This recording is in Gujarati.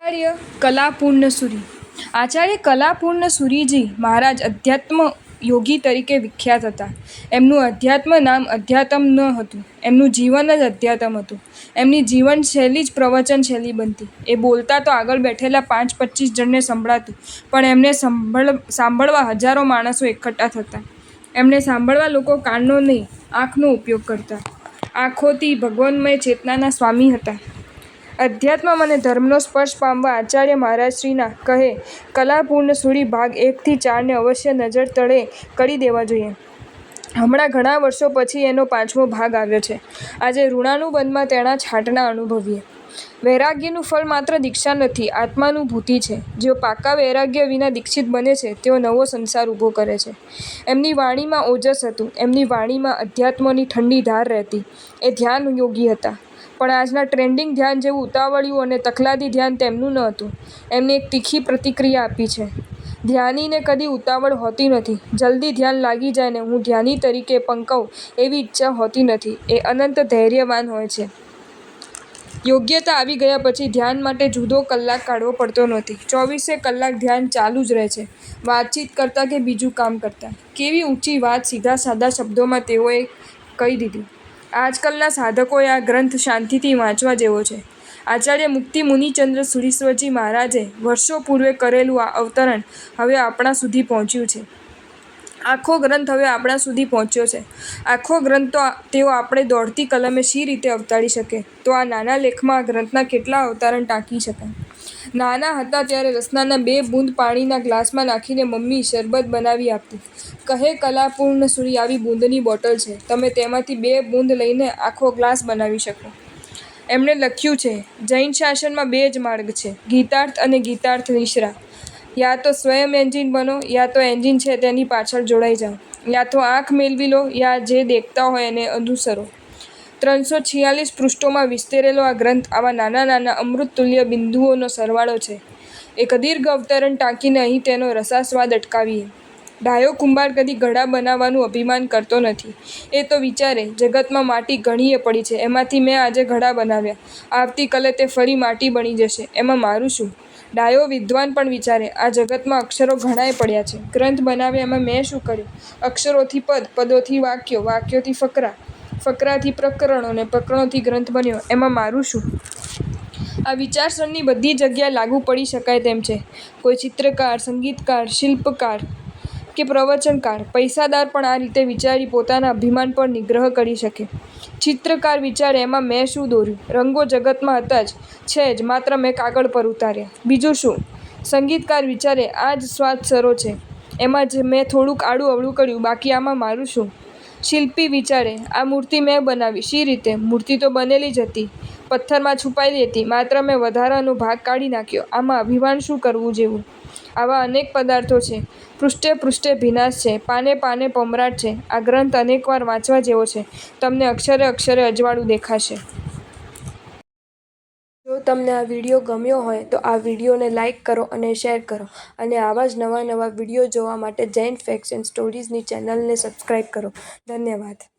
આચાર્ય કલાપૂર્ણસુરી આચાર્ય કલાપૂર્ણસુરીજી મહારાજ અધ્યાત્મ યોગી તરીકે વિખ્યાત હતા. એમનું અધ્યાત્મ નામ અધ્યાત્મ ન હતું, એમનું જીવન જ અધ્યાત્મ હતું. એમની જીવનશૈલી જ પ્રવચન શૈલી બનતી. એ બોલતા તો આગળ બેઠેલા 5-25 જણને સંભળાતું, પણ એમને સાંભળવા હજારો માણસો એકઠા થતા. એમને સાંભળવા લોકો કાનનો નહીં, આંખનો ઉપયોગ કરતા. આંખોથી ભગવાનમય ચેતનાના સ્વામી હતા. અધ્યાત્મ અને ધર્મનો સ્પર્શ પામવા આચાર્ય મહારાજશ્રીના કહે કલાપૂર્ણસુરી ભાગ 1 થી 4 ને અવશ્ય નજર તળે કરી દેવા જોઈએ. હમણાં ઘણા વર્ષો પછી એનો 5મો ભાગ આવ્યો છે. આજે ઋણાનુબંધમાં તેના છાંટણા અનુભવીએ. વૈરાગ્યનું ફળ માત્ર દીક્ષા નથી, આત્માનુભૂતિ છે. જેઓ પાકા વૈરાગ્ય વિના દીક્ષિત બને છે તેઓ નવો સંસાર ઊભો કરે છે. એમની વાણીમાં ઓજસ હતું, એમની વાણીમાં અધ્યાત્મની ઠંડી ધાર રહેતી. એ ધ્યાન યોગી હતા. પણ આજના ટ્રેન્ડિંગ ધ્યાન જેવું ઉતાવળિયું અને તખલાદી ધ્યાન તેમનું ન હતું. એમને એક તીખી પ્રતિક્રિયા આપી છે. ધ્યાનીને કદી ઉતાવળ હોતી નથી. જલ્દી ધ્યાન લાગી જાય ને હું ધ્યાની તરીકે પંકાઉં એવી ઈચ્છા હોતી નથી. એ અનંત ધૈર્યવાન હોય છે. યોગ્યતા આવી ગયા પછી ધ્યાન માટે જુદો કલાક કાઢવો પડતો નથી. 24 કલાક ધ્યાન ચાલુ જ રહે છે, વાતચીત કરતાં કે બીજું કામ કરતાં. કેવી ઊંચી વાત સીધા સાદા શબ્દોમાં તેઓએ કહી દીધી. આજકાલના સાધકોએ આ ગ્રંથ શાંતિથી વાંચવા જેવો છે. આચાર્ય મુક્તિ મુનિચંદ્ર સુરીશ્વરજી મહારાજે વર્ષો પૂર્વે કરેલું આ અવતરણ હવે આપણા સુધી પહોંચ્યું છે. આખો ગ્રંથ હવે આપણા સુધી પહોંચ્યો છે. આખો ગ્રંથ તો તેઓ આપણે દોડતી કલમે શી રીતે અવતારી શકે, તો આ નાના લેખમાં આ ગ્રંથના કેટલા અવતારણ ટાંકી શકાય. નાના હતા ત્યારે રસનાના 2 બૂંદ પાણીના ગ્લાસમાં નાખીને મમ્મી શરબત બનાવી આપતી. કહે કલાપૂર્ણસુરી આવી બૂંદની બોટલ છે, તમે તેમાંથી 2 બૂંદ લઈને આખો ગ્લાસ બનાવી શકો. એમણે લખ્યું છે, જૈન શાસનમાં 2 જ માર્ગ છે, ગીતાર્થ અને ગીતાર્થ મિશ્રા. યા તો સ્વયં એન્જિન બનો, યા તો એન્જિન છે તેની પાછળ જોડાઈ જાઓ. યા તો આંખ મેળવી લો, યા જે દેખતા હોય એને અનુસરો. 346 પૃષ્ઠોમાં વિસ્તરેલો આ ગ્રંથ આવા નાના નાના અમૃતતુલ્ય બિંદુઓનો સરવાળો છે. એક દીર્ઘ અવતરણ ટાંકીને અહીં તેનો રસાસ્વાદ અટકાવીએ. ડાયો કુંભાર કદી ઘડા બનાવવાનું અભિમાન કરતો નથી. એ તો વિચારે, જગતમાં માટી ઘણીએ પડી છે, એમાંથી મેં આજે ઘડા બનાવ્યા, આવતીકાલે તે ફરી માટી બની જશે, એમાં મારું શું? ડાયો વિદ્વાન પણ વિચારે, આ જગતમાં અક્ષરો ઘણાએ પડ્યા છે, ગ્રંથ બનાવ્યા એમાં મેં શું કર્યું? અક્ષરોથી પદ, પદોથી વાક્યો, વાક્યોથી ફકરા, ફકરાથી પ્રકરણો ને પ્રકરણોથી ગ્રંથ બન્યો, એમાં મારું શું? આ વિચારસરણી બધી જગ્યાએ લાગુ પડી શકાય તેમ છે. કોઈ ચિત્રકાર, સંગીતકાર, શિલ્પકાર કે પ્રવચનકાર, પૈસાદાર પણ આ રીતે વિચારી પોતાના અભિમાન પર નિગ્રહ કરી શકે. ચિત્રકાર વિચારે, એમાં મેં શું દોર્યું? રંગો જગતમાં હતા જ, છે જ, માત્ર મેં કાગળ પર ઉતાર્યા, બીજું શું? સંગીતકાર વિચારે, આ જ સ્વાદ સરો છે, એમાં જ મેં થોડુંક આડું અવળું કર્યું, બાકી આમાં મારું શું? શિલ્પી વિચારે, આ મૂર્તિ મેં બનાવી, શી રીતે? મૂર્તિ તો બનેલી જ હતી, પથ્થરમાં છુપાયેલી હતી, માત્ર મેં વધારાનો ભાગ કાઢી નાખ્યો, આમાં અભિમાન શું કરવું જેવું? આવા અનેક પદાર્થો છે, પૃષ્ઠે પૃષ્ઠે ભીનાશ છે, પાને પાને પમરાટ છે. આ ગ્રંથ અનેકવાર વાંચવા જેવો છે, તમને અક્ષરે અક્ષરે અજવાળું દેખાશે. જો તમને આ વિડીયો ગમ્યો હોય તો આ વિડીયોને લાઈક કરો અને શેર કરો, અને આવા જ નવા નવા વિડીયો જોવા માટે જૈન ફેક્ટ્સ એન્ડ સ્ટોરીઝની ચેનલને સબસ્ક્રાઈબ કરો. ધન્યવાદ.